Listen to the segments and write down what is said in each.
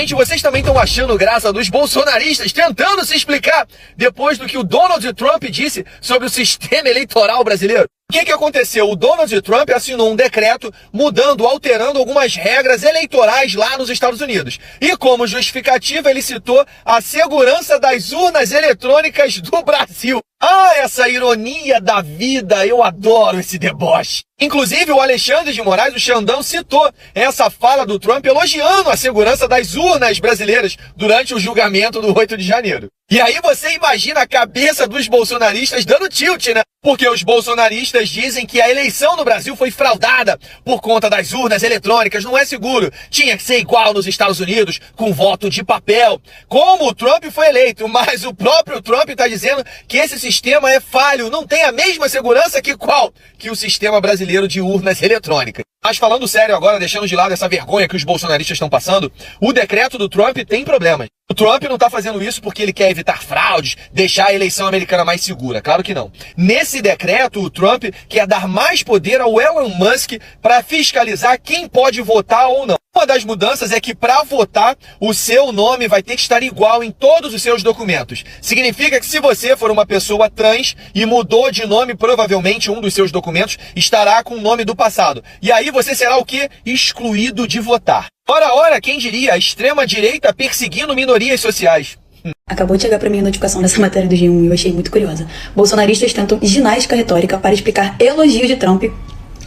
Gente, vocês também estão achando graça dos bolsonaristas tentando se explicar depois do que o Donald Trump disse sobre o sistema eleitoral brasileiro? O que aconteceu? O Donald Trump assinou um decreto mudando, alterando algumas regras eleitorais lá nos Estados Unidos. E como justificativa, ele citou a segurança das urnas eletrônicas do Brasil. Ah, essa ironia da vida, eu adoro esse deboche. Inclusive, o Alexandre de Moraes, o Xandão, citou essa fala do Trump elogiando a segurança das urnas brasileiras durante o julgamento do 8 de janeiro. E aí você imagina a cabeça dos bolsonaristas dando tilt, né? Porque os bolsonaristas dizem que a eleição no Brasil foi fraudada por conta das urnas eletrônicas, não é seguro. Tinha que ser igual nos Estados Unidos, com voto de papel. Como o Trump foi eleito, mas o próprio Trump está dizendo que esse sistema é falho, não tem a mesma segurança que qual? Que o sistema brasileiro de urnas eletrônicas. Mas falando sério agora, deixando de lado essa vergonha que os bolsonaristas estão passando, o decreto do Trump tem problemas. O Trump não está fazendo isso porque ele quer evitar fraudes, deixar a eleição americana mais segura. Claro que não. Nesse decreto, o Trump quer dar mais poder ao Elon Musk para fiscalizar quem pode votar ou não. Uma das mudanças é que para votar, o seu nome vai ter que estar igual em todos os seus documentos. Significa que se você for uma pessoa trans e mudou de nome, provavelmente um dos seus documentos estará com o nome do passado. E aí você será o quê? Excluído de votar. Ora, quem diria? A extrema-direita perseguindo minorias sociais. Acabou de chegar para mim a notificação dessa matéria do G1 e eu achei muito curiosa. Bolsonaristas tentam ginástica retórica para explicar elogios de Trump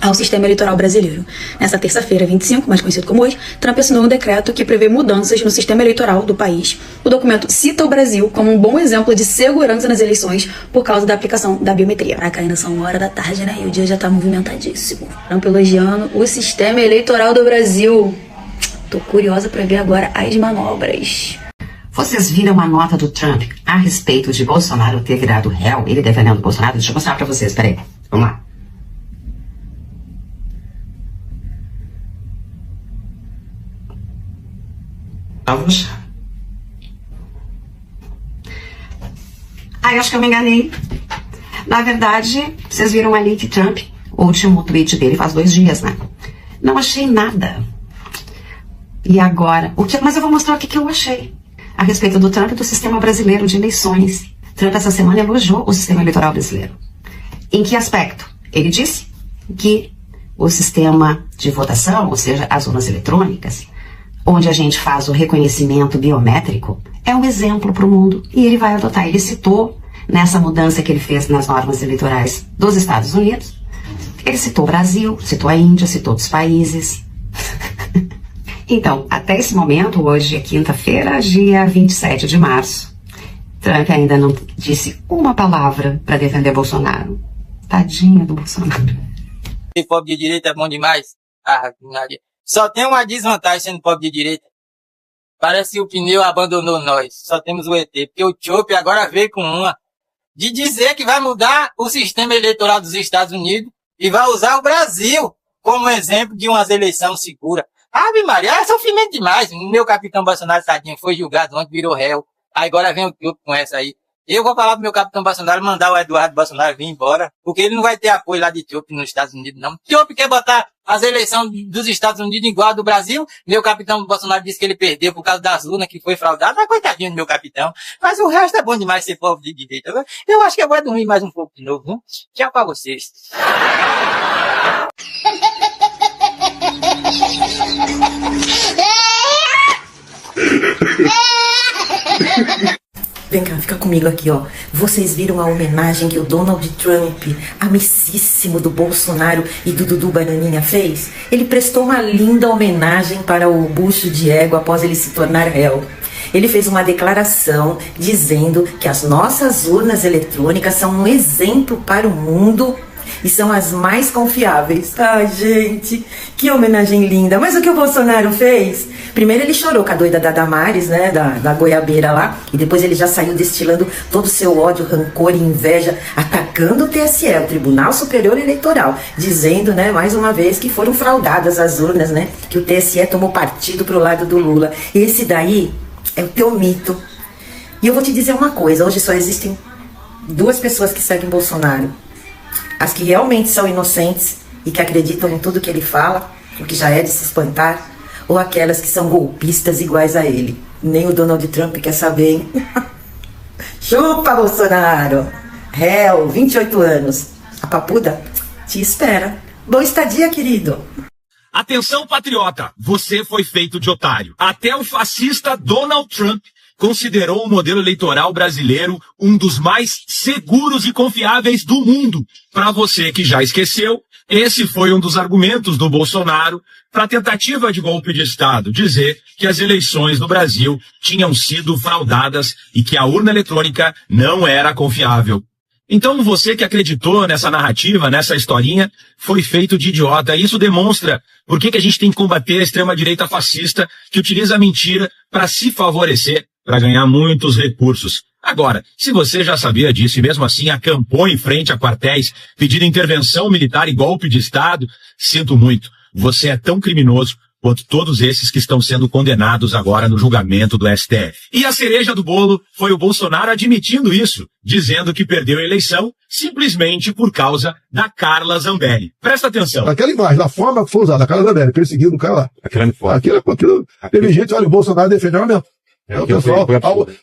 ao sistema eleitoral brasileiro. Nessa terça-feira, 25, mais conhecido como hoje, Trump assinou um decreto que prevê mudanças no sistema eleitoral do país. O documento cita o Brasil como um bom exemplo de segurança nas eleições por causa da aplicação da biometria. Caraca, ainda são 1h da tarde, né? E o dia já tá movimentadíssimo. Trump elogiando o sistema eleitoral do Brasil. Tô curiosa para ver agora as manobras. Vocês viram a nota do Trump a respeito de Bolsonaro ter virado réu? Ele defendendo Bolsonaro? Deixa eu mostrar pra vocês, peraí. Vamos lá. Vamos. Eu acho que eu me enganei. Na verdade, vocês viram ali que Trump, o último tweet dele faz 2 dias, né? Não achei nada. E agora? Mas eu vou mostrar o que eu achei a respeito do Trump e do sistema brasileiro de eleições. Trump essa semana elogiou o sistema eleitoral brasileiro. Em que aspecto? Ele disse que o sistema de votação, ou seja, as urnas eletrônicas, onde a gente faz o reconhecimento biométrico, é um exemplo para o mundo e ele vai adotar. Ele citou, nessa mudança que ele fez nas normas eleitorais dos Estados Unidos, ele citou o Brasil, citou a Índia, citou outros países. Então, até esse momento, hoje é quinta-feira, dia 27 de março, Trump ainda não disse uma palavra para defender Bolsonaro. Tadinha do Bolsonaro. Ser pobre de direita é bom demais. Só tem uma desvantagem sendo pobre de direita. Parece que o pneu abandonou nós. Só temos o ET. Porque o Trump agora veio com uma de dizer que vai mudar o sistema eleitoral dos Estados Unidos e vai usar o Brasil como exemplo de umas eleições seguras. Ave Maria, é sofrimento demais. O meu capitão Bolsonaro, tadinho, foi julgado ontem, virou réu. Agora vem o Trump com essa aí. Eu vou falar pro meu capitão Bolsonaro mandar o Eduardo Bolsonaro vir embora, porque ele não vai ter apoio lá de Trump nos Estados Unidos, não. Trump quer botar as eleições dos Estados Unidos igual a do Brasil. Meu capitão Bolsonaro disse que ele perdeu por causa das urnas que foi fraudado. Mas coitadinho do meu capitão. Mas o resto é bom demais ser povo de direita. Eu acho que eu vou dormir mais um pouco de novo, viu? Tchau pra vocês. Vem cá, fica comigo aqui, ó. Vocês viram a homenagem que o Donald Trump, amicíssimo do Bolsonaro e do Dudu Bananinha, fez? Ele prestou uma linda homenagem para o bucho de égua após ele se tornar réu. Ele fez uma declaração dizendo que as nossas urnas eletrônicas são um exemplo para o mundo e são as mais confiáveis. Ai, gente, que homenagem linda. Mas o que o Bolsonaro fez? Primeiro ele chorou com a doida da Damares, né, da goiabeira lá, e depois ele já saiu destilando todo o seu ódio, rancor e inveja, atacando o TSE, o Tribunal Superior Eleitoral, dizendo, né, mais uma vez que foram fraudadas as urnas, né, que o TSE tomou partido pro lado do Lula. Esse daí é o teu mito. E eu vou te dizer uma coisa, hoje só existem 2 pessoas que seguem Bolsonaro. As que realmente são inocentes e que acreditam em tudo que ele fala, o que já é de se espantar, ou aquelas que são golpistas iguais a ele? Nem o Donald Trump quer saber, hein? Chupa, Bolsonaro! Réu, 28 anos. A papuda te espera. Boa estadia, querido. Atenção, patriota, você foi feito de otário. Até o fascista Donald Trump considerou o modelo eleitoral brasileiro um dos mais seguros e confiáveis do mundo. Para você que já esqueceu, esse foi um dos argumentos do Bolsonaro para a tentativa de golpe de Estado, dizer que as eleições no Brasil tinham sido fraudadas e que a urna eletrônica não era confiável. Então você que acreditou nessa narrativa, nessa historinha, foi feito de idiota. Isso demonstra por que a gente tem que combater a extrema-direita fascista que utiliza a mentira para se favorecer, para ganhar muitos recursos. Agora, se você já sabia disso e mesmo assim acampou em frente a quartéis pedindo intervenção militar e golpe de Estado, sinto muito, você é tão criminoso quanto todos esses que estão sendo condenados agora no julgamento do STF. E a cereja do bolo foi o Bolsonaro admitindo isso, dizendo que perdeu a eleição simplesmente por causa da Carla Zambelli. Presta atenção. Aquela imagem, da forma que foi usada, a Carla Zambelli, perseguindo o cara lá. Aquilo, teve gente, olha, o Bolsonaro defendeu mesmo. O pessoal,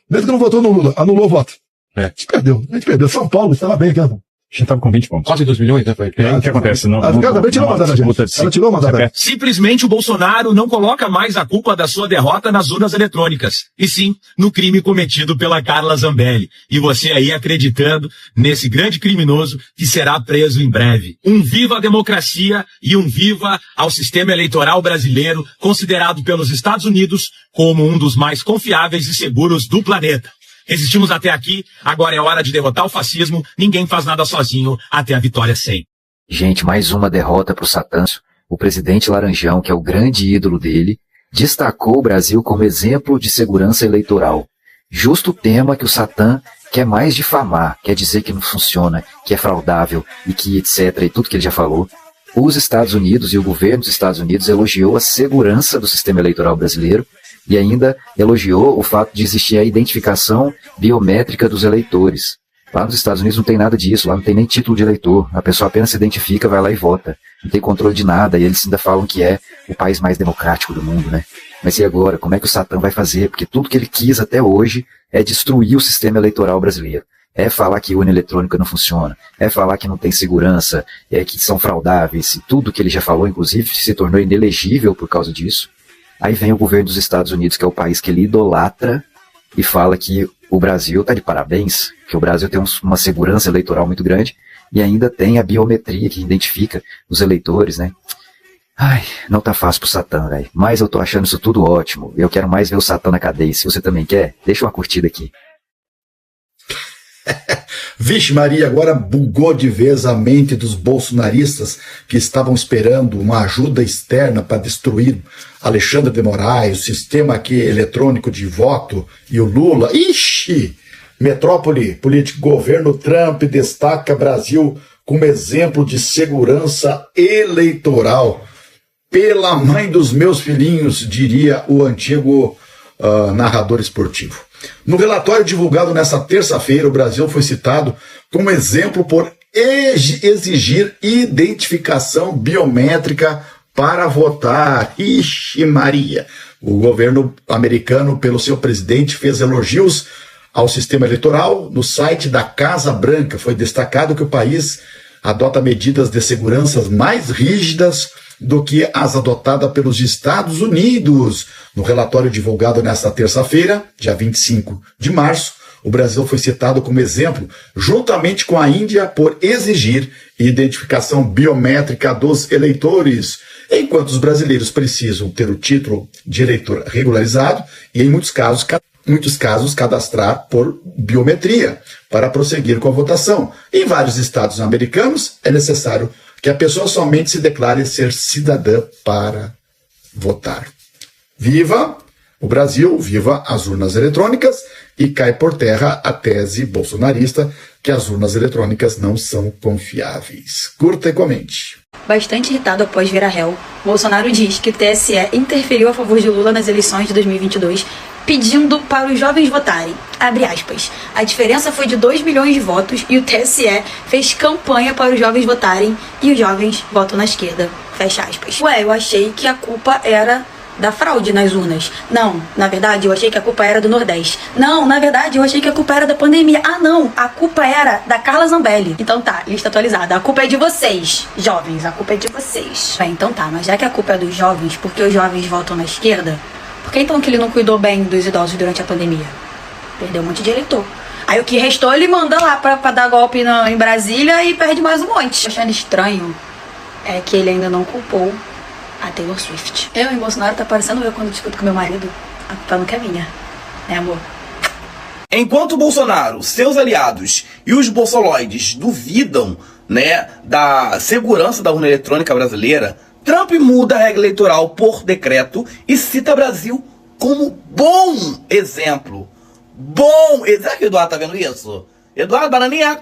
mesmo que não votou no Lula, anulou o voto. A gente perdeu. São Paulo estava bem aqui, A gente estava com 20 pontos. Quase 2 milhões, né? O que acontece? Ela tirou uma data. Simplesmente o Bolsonaro não coloca mais a culpa da sua derrota nas urnas eletrônicas, e sim no crime cometido pela Carla Zambelli. E você aí acreditando nesse grande criminoso que será preso em breve. Um viva a democracia e um viva ao sistema eleitoral brasileiro, considerado pelos Estados Unidos como um dos mais confiáveis e seguros do planeta. Resistimos até aqui, agora é hora de derrotar o fascismo, ninguém faz nada sozinho, até a vitória sempre. Gente, mais uma derrota pro Satâncio. O presidente Laranjão, que é o grande ídolo dele, destacou o Brasil como exemplo de segurança eleitoral. Justo o tema que o Satã quer mais difamar, quer dizer que não funciona, que é fraudável e que etc. e tudo que ele já falou. Os Estados Unidos e o governo dos Estados Unidos elogiou a segurança do sistema eleitoral brasileiro e ainda elogiou o fato de existir a identificação biométrica dos eleitores. Lá nos Estados Unidos não tem nada disso, lá não tem nem título de eleitor. A pessoa apenas se identifica, vai lá e vota. Não tem controle de nada, e eles ainda falam que é o país mais democrático do mundo, né? Mas e agora? Como é que o Satã vai fazer? Porque tudo que ele quis até hoje é destruir o sistema eleitoral brasileiro. É falar que urna eletrônica não funciona, é falar que não tem segurança, que são fraudáveis, e tudo que ele já falou, inclusive, se tornou inelegível por causa disso. Aí vem o governo dos Estados Unidos, que é o país que ele idolatra, e fala que o Brasil está de parabéns, que o Brasil tem uma segurança eleitoral muito grande, e ainda tem a biometria que identifica os eleitores, né? Ai, não tá fácil pro Satã, velho. Mas eu tô achando isso tudo ótimo. Eu quero mais ver o Satã na cadeia. Se você também quer, deixa uma curtida aqui. Vixe Maria, agora bugou de vez a mente dos bolsonaristas que estavam esperando uma ajuda externa para destruir Alexandre de Moraes, o sistema aqui eletrônico de voto e o Lula. Ixi! Metrópole político, governo Trump destaca Brasil como exemplo de segurança eleitoral. Pela mãe dos meus filhinhos, diria o antigo narrador esportivo. No relatório divulgado nesta terça-feira, o Brasil foi citado como exemplo por exigir identificação biométrica para votar. Ixi Maria! O governo americano, pelo seu presidente, fez elogios ao sistema eleitoral. No site da Casa Branca foi destacado que o país adota medidas de segurança mais rígidas do que as adotadas pelos Estados Unidos. No relatório divulgado nesta terça-feira, dia 25 de março, o Brasil foi citado como exemplo, juntamente com a Índia, por exigir identificação biométrica dos eleitores, enquanto os brasileiros precisam ter o título de eleitor regularizado e, em muitos casos, cadastrar por biometria para prosseguir com a votação. Em vários estados americanos, é necessário que a pessoa somente se declare ser cidadã para votar. Viva o Brasil, viva as urnas eletrônicas, e cai por terra a tese bolsonarista que as urnas eletrônicas não são confiáveis. Curta e comente. Bastante irritado após virar réu, Bolsonaro diz que o TSE interferiu a favor de Lula nas eleições de 2022, pedindo para os jovens votarem. Abre aspas. A diferença foi de 2 milhões de votos e o TSE fez campanha para os jovens votarem e os jovens votam na esquerda. Fecha aspas. Ué, eu achei que a culpa era da fraude nas urnas. Não, na verdade eu achei que a culpa era do Nordeste. Não, na verdade eu achei que a culpa era da pandemia. Ah não, a culpa era da Carla Zambelli. Então tá, lista atualizada. A culpa é de vocês, jovens, a culpa é de vocês. Bem, então tá, mas já que a culpa é dos jovens, porque os jovens votam na esquerda, por que então que ele não cuidou bem dos idosos durante a pandemia? Perdeu um monte de eleitor. Aí o que restou ele manda lá pra dar golpe em Brasília e perde mais um monte. Achando estranho é que ele ainda não culpou a Taylor Swift. Eu em Bolsonaro tá parecendo eu quando discuto com meu marido. A culpa nunca é minha, né amor? Enquanto o Bolsonaro, seus aliados e os bolsoloides duvidam, né, da segurança da urna eletrônica brasileira, Trump muda a regra eleitoral por decreto e cita Brasil como bom exemplo. Será que o Eduardo tá vendo isso? Eduardo, bananinha,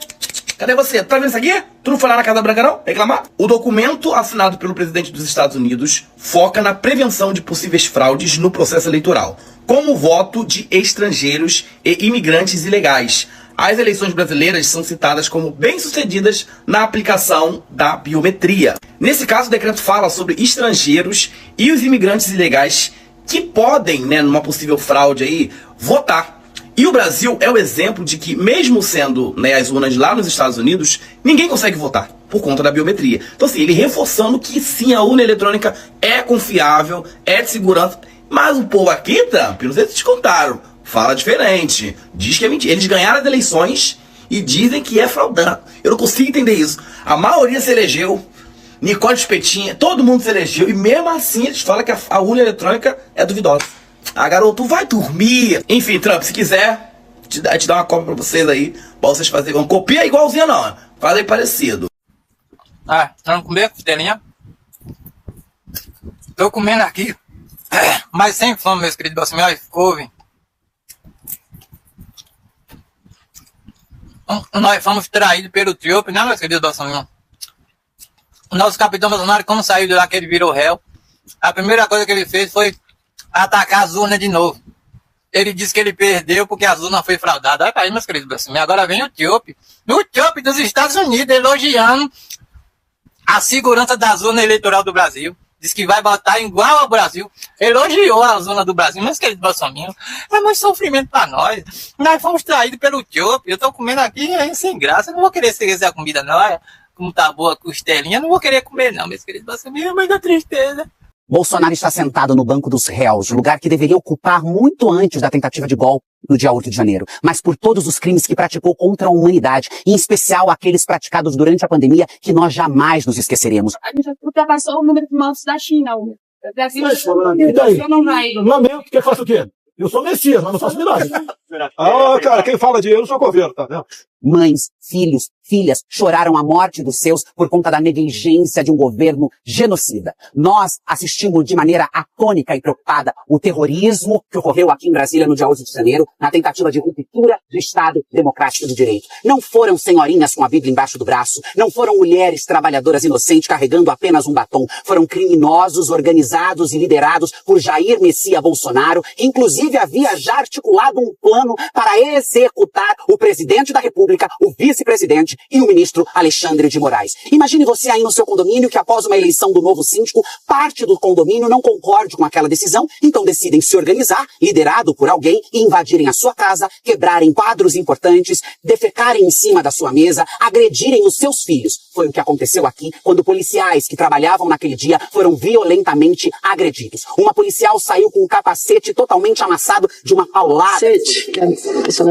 cadê você? Tá vendo isso aqui? Tu não foi lá na Casa Branca não? Reclamar? O documento assinado pelo presidente dos Estados Unidos foca na prevenção de possíveis fraudes no processo eleitoral, como o voto de estrangeiros e imigrantes ilegais. As eleições brasileiras são citadas como bem-sucedidas na aplicação da biometria. Nesse caso, o decreto fala sobre estrangeiros e os imigrantes ilegais que podem, né, numa possível fraude aí, votar. E o Brasil é o exemplo de que, mesmo sendo, né, as urnas lá nos Estados Unidos, ninguém consegue votar por conta da biometria. Então, assim, ele reforçando que sim, a urna eletrônica é confiável, é de segurança, mas o povo aqui, Trump, não sei se te contaram, fala diferente, diz que é mentira. Eles ganharam as eleições e dizem que é fraudado. Eu não consigo entender isso. A maioria se elegeu, Nicole Espetinha, todo mundo se elegeu, e mesmo assim eles falam que a urna eletrônica é duvidosa. Ah, garoto, vai dormir. Enfim, Trump, se quiser, te dá uma cópia pra vocês aí, pra vocês fazerem. Não copia igualzinha não, faz aí parecido. Ah, vamos comer costelinha? Tô comendo aqui, mas sem fome, meus queridos bolsominions, couve. Nós fomos traídos pelo Trump, né, meus queridos bolsominions? O nosso capitão Bolsonaro, como saiu de lá que ele virou réu, a primeira coisa que ele fez foi atacar as urnas de novo. Ele disse que ele perdeu porque as urnas foi fraudada. Olha aí, meus queridos bolsominions, agora vem o Trump dos Estados Unidos elogiando a segurança das urnas eleitorais do Brasil. Diz que vai votar igual ao Brasil. Elogiou a zona do Brasil. Meus queridos bolsominions, é muito sofrimento pra nós. Nós fomos traídos pelo Trump. Eu tô comendo aqui sem graça. Eu não vou querer esquecer a comida não. Como tá boa a costelinha, não vou querer comer não, meus queridos bolsominions. É muita tristeza. Bolsonaro está sentado no banco dos réus, lugar que deveria ocupar muito antes da tentativa de golpe no dia 8 de janeiro, mas por todos os crimes que praticou contra a humanidade, em especial aqueles praticados durante a pandemia, que nós jamais nos esqueceremos. A gente ultrapassou o número de mortos da China. O Brasil não vai. Lamento que faça o quê? Eu sou Messias, mas não faço milagre. Cara, quem fala de eu sou governo, tá vendo? Mães, filhos, filhas choraram a morte dos seus por conta da negligência de um governo genocida. Nós assistimos de maneira atônica e preocupada o terrorismo que ocorreu aqui em Brasília no dia 8 de janeiro, na tentativa de ruptura do Estado Democrático do Direito. Não foram senhorinhas com a Bíblia embaixo do braço, não foram mulheres trabalhadoras inocentes carregando apenas um batom. Foram criminosos organizados e liderados por Jair Messias Bolsonaro, que inclusive havia já articulado um plano para executar o presidente da República, o vice-presidente e o ministro Alexandre de Moraes. Imagine você aí no seu condomínio que após uma eleição do novo síndico, parte do condomínio não concorde com aquela decisão, então decidem se organizar, liderado por alguém, e invadirem a sua casa, quebrarem quadros importantes, defecarem em cima da sua mesa, agredirem os seus filhos. Foi o que aconteceu aqui quando policiais que trabalhavam naquele dia foram violentamente agredidos. Uma policial saiu com um capacete totalmente amassado de uma paulada.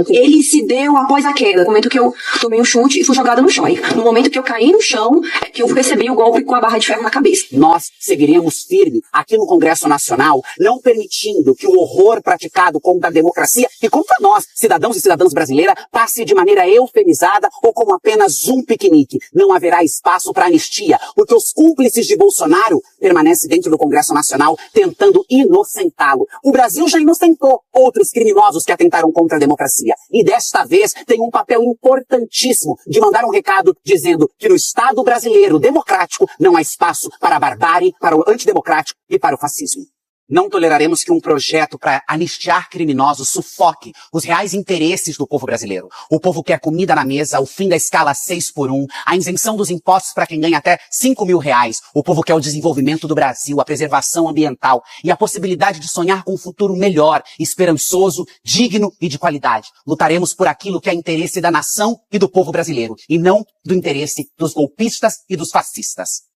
Ele se deu após a queda, no momento que eu tomei um chute e fui jogada no chão. Aí, no momento que eu caí no chão, é que eu recebi o golpe com a barra de ferro na cabeça. Nós seguiremos firme aqui no Congresso Nacional, não permitindo que o horror praticado contra a democracia e contra nós, cidadãos e cidadãs brasileiras, passe de maneira eufemizada ou como apenas um piquenique. Não haverá espaço para anistia, porque os cúmplices de Bolsonaro permanecem dentro do Congresso Nacional tentando inocentá-lo. O Brasil já inocentou outros criminosos que atentaram contra a democracia. E desta vez tem um papel importantíssimo de mandar um recado dizendo que no Estado brasileiro democrático não há espaço para a barbárie, para o antidemocrático e para o fascismo. Não toleraremos que um projeto para anistiar criminosos sufoque os reais interesses do povo brasileiro. O povo quer comida na mesa, o fim da escala 6x1, a isenção dos impostos para quem ganha até R$5.000. O povo quer o desenvolvimento do Brasil, a preservação ambiental e a possibilidade de sonhar com um futuro melhor, esperançoso, digno e de qualidade. Lutaremos por aquilo que é interesse da nação e do povo brasileiro, e não do interesse dos golpistas e dos fascistas.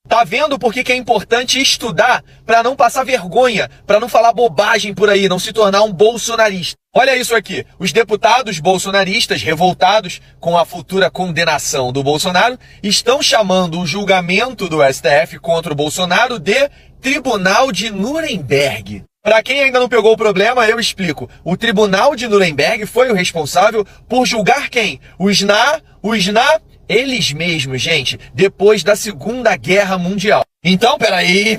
Tá vendo por que é importante estudar para não passar vergonha, para não falar bobagem por aí, não se tornar um bolsonarista? Olha isso aqui, os deputados bolsonaristas revoltados com a futura condenação do Bolsonaro estão chamando o julgamento do STF contra o Bolsonaro de Tribunal de Nuremberg. Para quem ainda não pegou o problema, eu explico. O Tribunal de Nuremberg foi o responsável por julgar quem? O SNA, eles mesmos, gente, depois da Segunda Guerra Mundial. Então, peraí,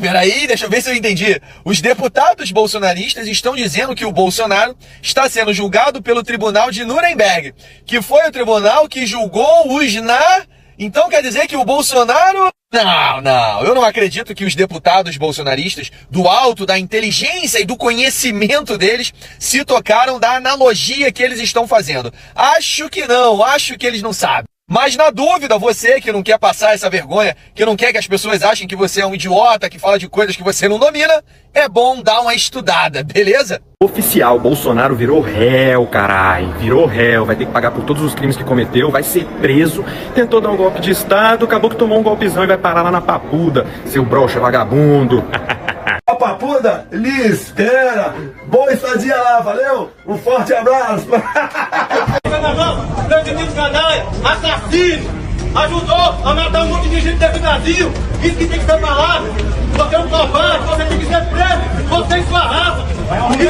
deixa eu ver se eu entendi. Os deputados bolsonaristas estão dizendo que o Bolsonaro está sendo julgado pelo Tribunal de Nuremberg, que foi o tribunal que julgou o SNA. Então quer dizer que o Bolsonaro... Não, eu não acredito que os deputados bolsonaristas, do alto da inteligência e do conhecimento deles, se tocaram da analogia que eles estão fazendo. Acho que não, acho que eles não sabem. Mas na dúvida, você que não quer passar essa vergonha, que não quer que as pessoas achem que você é um idiota, que fala de coisas que você não domina, é bom dar uma estudada, beleza? Oficial, Bolsonaro virou réu, carai, virou réu, vai ter que pagar por todos os crimes que cometeu, vai ser preso, tentou dar um golpe de estado, acabou que tomou um golpezão e vai parar lá na Papuda, seu broxa vagabundo. A Papuda, lhe espera, boa estadia lá, valeu? Um forte abraço. Assassino, ajudou a matar um monte de gente dentro do Brasil. Isso que tem que ser falado. Você é um covarde, você tem que ser preso. Você e sua raça. E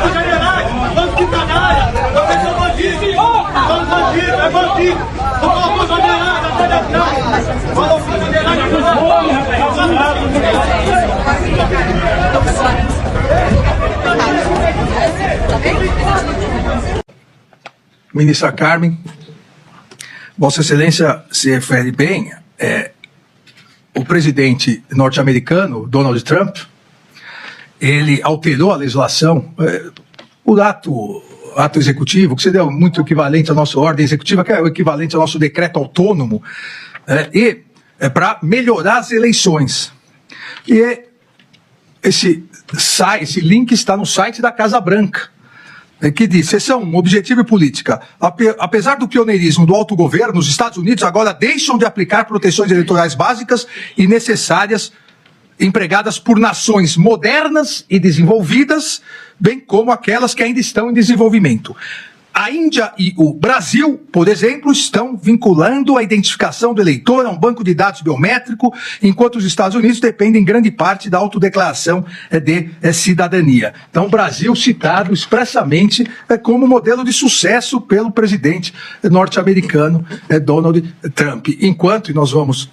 os generais, vamos de canalha. Vocês são bandidos. São bandidos, é bandido. O povo generais, até da praia. Falou que os generais Ministra Carmen, Vossa Excelência se refere bem, o presidente norte-americano, Donald Trump, ele alterou a legislação, o ato executivo, que seria muito equivalente à nossa ordem executiva, que é o equivalente ao nosso decreto autônomo, para melhorar as eleições. E esse link está no site da Casa Branca, que diz, seção Objetivo e Política. Apesar do pioneirismo do autogoverno, os Estados Unidos agora deixam de aplicar proteções eleitorais básicas e necessárias empregadas por nações modernas e desenvolvidas, bem como aquelas que ainda estão em desenvolvimento. A Índia e o Brasil, por exemplo, estão vinculando a identificação do eleitor a um banco de dados biométrico, enquanto os Estados Unidos dependem em grande parte da autodeclaração de cidadania. Então, o Brasil citado expressamente como modelo de sucesso pelo presidente norte-americano Donald Trump. Enquanto, e nós vamos...